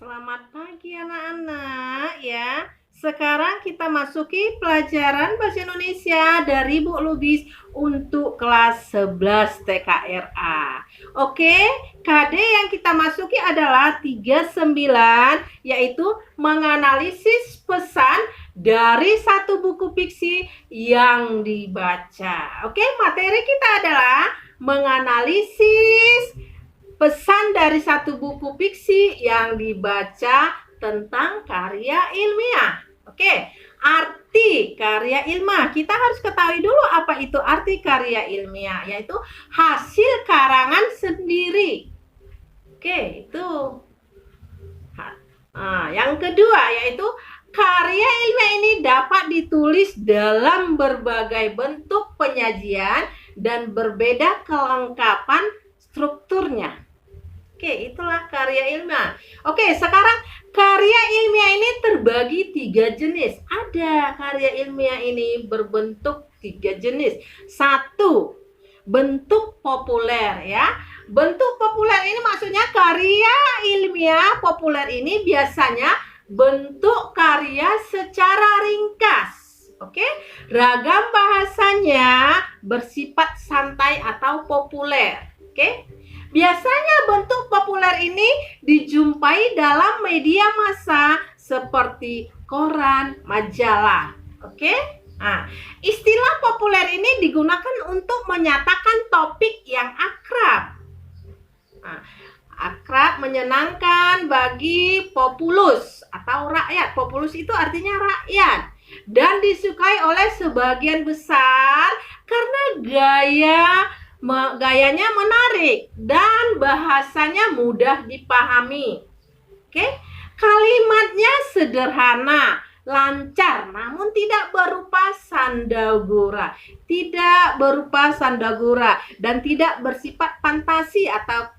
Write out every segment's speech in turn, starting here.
Selamat pagi anak-anak ya. Sekarang kita masuki pelajaran bahasa Indonesia dari Bu Lubis untuk kelas 11 TKRA. Oke, KD yang kita masuki adalah 39, yaitu menganalisis pesan dari satu buku fiksi yang dibaca. Oke, materi kita adalah menganalisis pesan dari satu buku fiksi yang dibaca tentang karya ilmiah. Oke, arti karya ilmiah. Kita harus ketahui dulu apa itu arti karya ilmiah, yaitu hasil karangan sendiri. Oke, itu. Yang kedua yaitu karya ilmiah ini dapat ditulis dalam berbagai bentuk penyajian dan berbeda kelengkapan strukturnya. Oke, itulah karya ilmiah. Oke, sekarang karya ilmiah ini terbagi 3 jenis. Ada karya ilmiah ini berbentuk 3 jenis. 1, bentuk populer ya. Bentuk populer ini maksudnya karya ilmiah populer ini biasanya bentuk karya secara ringkas. Oke, ragam bahasanya bersifat santai atau populer. Oke. Biasanya bentuk populer ini dijumpai dalam media massa seperti koran, majalah. Oke? Nah, istilah populer ini digunakan untuk menyatakan topik yang akrab. Nah, akrab menyenangkan bagi populus atau rakyat. Populus itu artinya rakyat. Dan disukai oleh sebagian besar karena gayanya menarik dan bahasanya mudah dipahami. Oke, kalimatnya sederhana, lancar, namun tidak berupa sandagura, dan tidak bersifat fantasi atau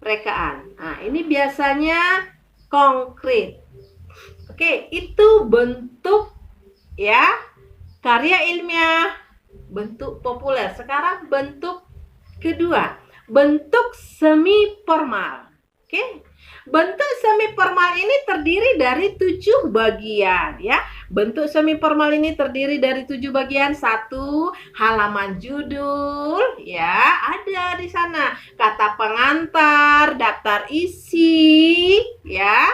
rekaan. Nah, ini biasanya konkret. Oke, itu bentuk ya karya ilmiah, bentuk populer. Sekarang bentuk kedua, bentuk semi formal. Oke. Bentuk semi formal ini terdiri dari 7 bagian ya. Bentuk semi formal ini terdiri dari 7 bagian. 1, halaman judul ya, ada di sana. Kata pengantar, daftar isi ya.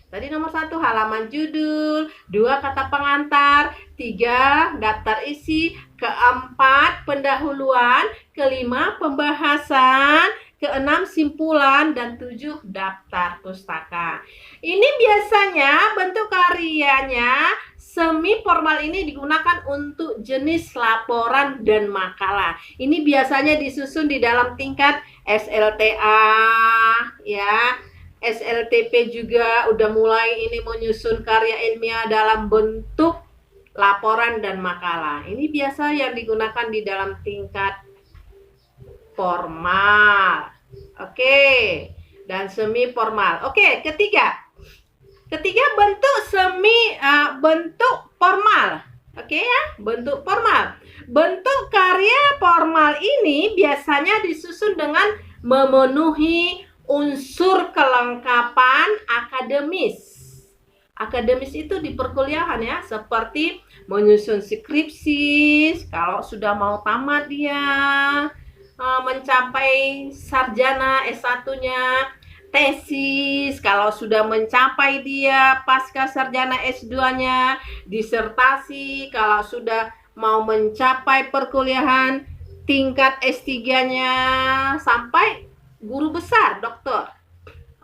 Tadi nomor 1 halaman judul, 2 kata pengantar, 3 daftar isi, 4 pendahuluan, 5 pembahasan, 6 simpulan, dan 7 daftar pustaka. Ini biasanya bentuk karyanya semi formal ini digunakan untuk jenis laporan dan makalah. Ini biasanya disusun di dalam tingkat SLTA ya. SLTP juga udah mulai ini menyusun karya ilmiah dalam bentuk laporan dan makalah. Ini biasa yang digunakan di dalam tingkat formal. Oke, dan semi formal. Oke, ketiga bentuk formal. Oke ya, bentuk formal. Bentuk karya formal ini biasanya disusun dengan memenuhi unsur kelengkapan akademis. Akademis itu di perkuliahan ya, seperti menyusun skripsi, kalau sudah mau tamat dia, mencapai sarjana S1-nya, tesis, kalau sudah mencapai dia pasca sarjana S2-nya, disertasi, kalau sudah mau mencapai perkuliahan tingkat S3-nya, sampai guru besar, doktor.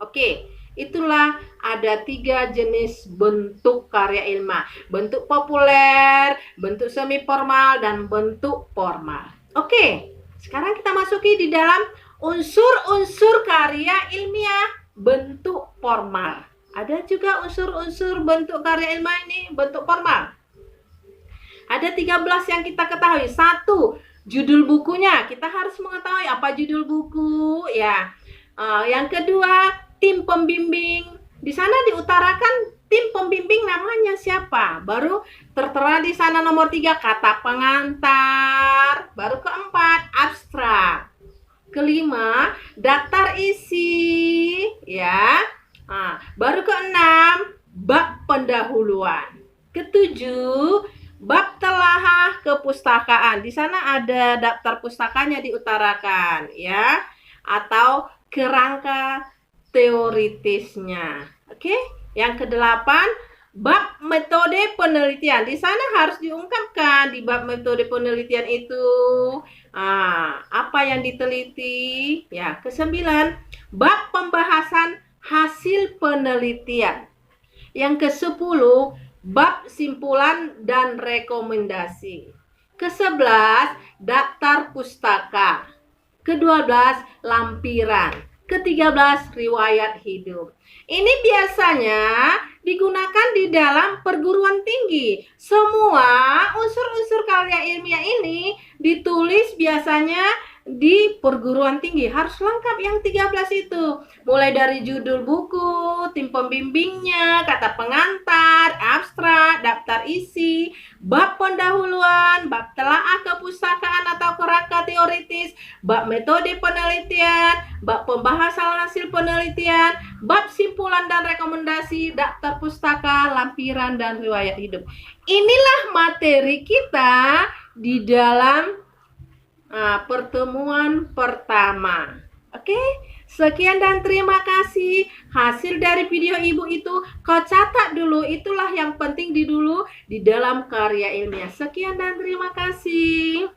Oke, itulah ada 3 jenis bentuk karya ilmiah. Bentuk populer, bentuk semi formal, dan bentuk formal. Oke, sekarang kita masuki di dalam unsur-unsur karya ilmiah bentuk formal. Ada juga unsur-unsur bentuk karya ilmiah ini bentuk formal. Ada 13 yang kita ketahui. 1, judul bukunya, kita harus mengetahui apa judul buku ya. Yang kedua, tim pembimbing. Di sana diutarakan tim pembimbing namanya siapa. Baru tertera di sana nomor 3 kata pengantar. Baru keempat, abstrak. Kelima, daftar isi ya. Baru keenam, bab pendahuluan. Ketujuh, bab telahah kepustakaan. Di sana ada daftar pustakanya diutarakan, ya, atau kerangka teoritisnya. Oke, yang kedelapan, bab metode penelitian. Di sana harus diungkapkan di bab metode penelitian itu apa yang diteliti. Ya, kesembilan, bab pembahasan hasil penelitian. Yang ke-10, bab simpulan dan rekomendasi. Ke-11, daftar pustaka. Ke-12, lampiran. Ke-13, riwayat hidup. Ini biasanya digunakan di dalam perguruan tinggi. Semua unsur-unsur karya ilmiah ini ditulis biasanya di perguruan tinggi. Harus lengkap yang 13 itu. Mulai dari judul buku, tim pembimbingnya, kata pengantar, abstrak, daftar isi, bab pendahuluan, bab telaah kepustakaan atau kerangka teoritis, bab metode penelitian, bab pembahasan hasil penelitian, bab simpulan dan rekomendasi, daftar pustaka, lampiran, dan riwayat hidup. Inilah materi kita di dalam pertemuan pertama. Oke, sekian dan terima kasih. Hasil dari video ibu itu kau catat dulu. Itulah yang penting di dalam karya ilmiah. Sekian dan terima kasih.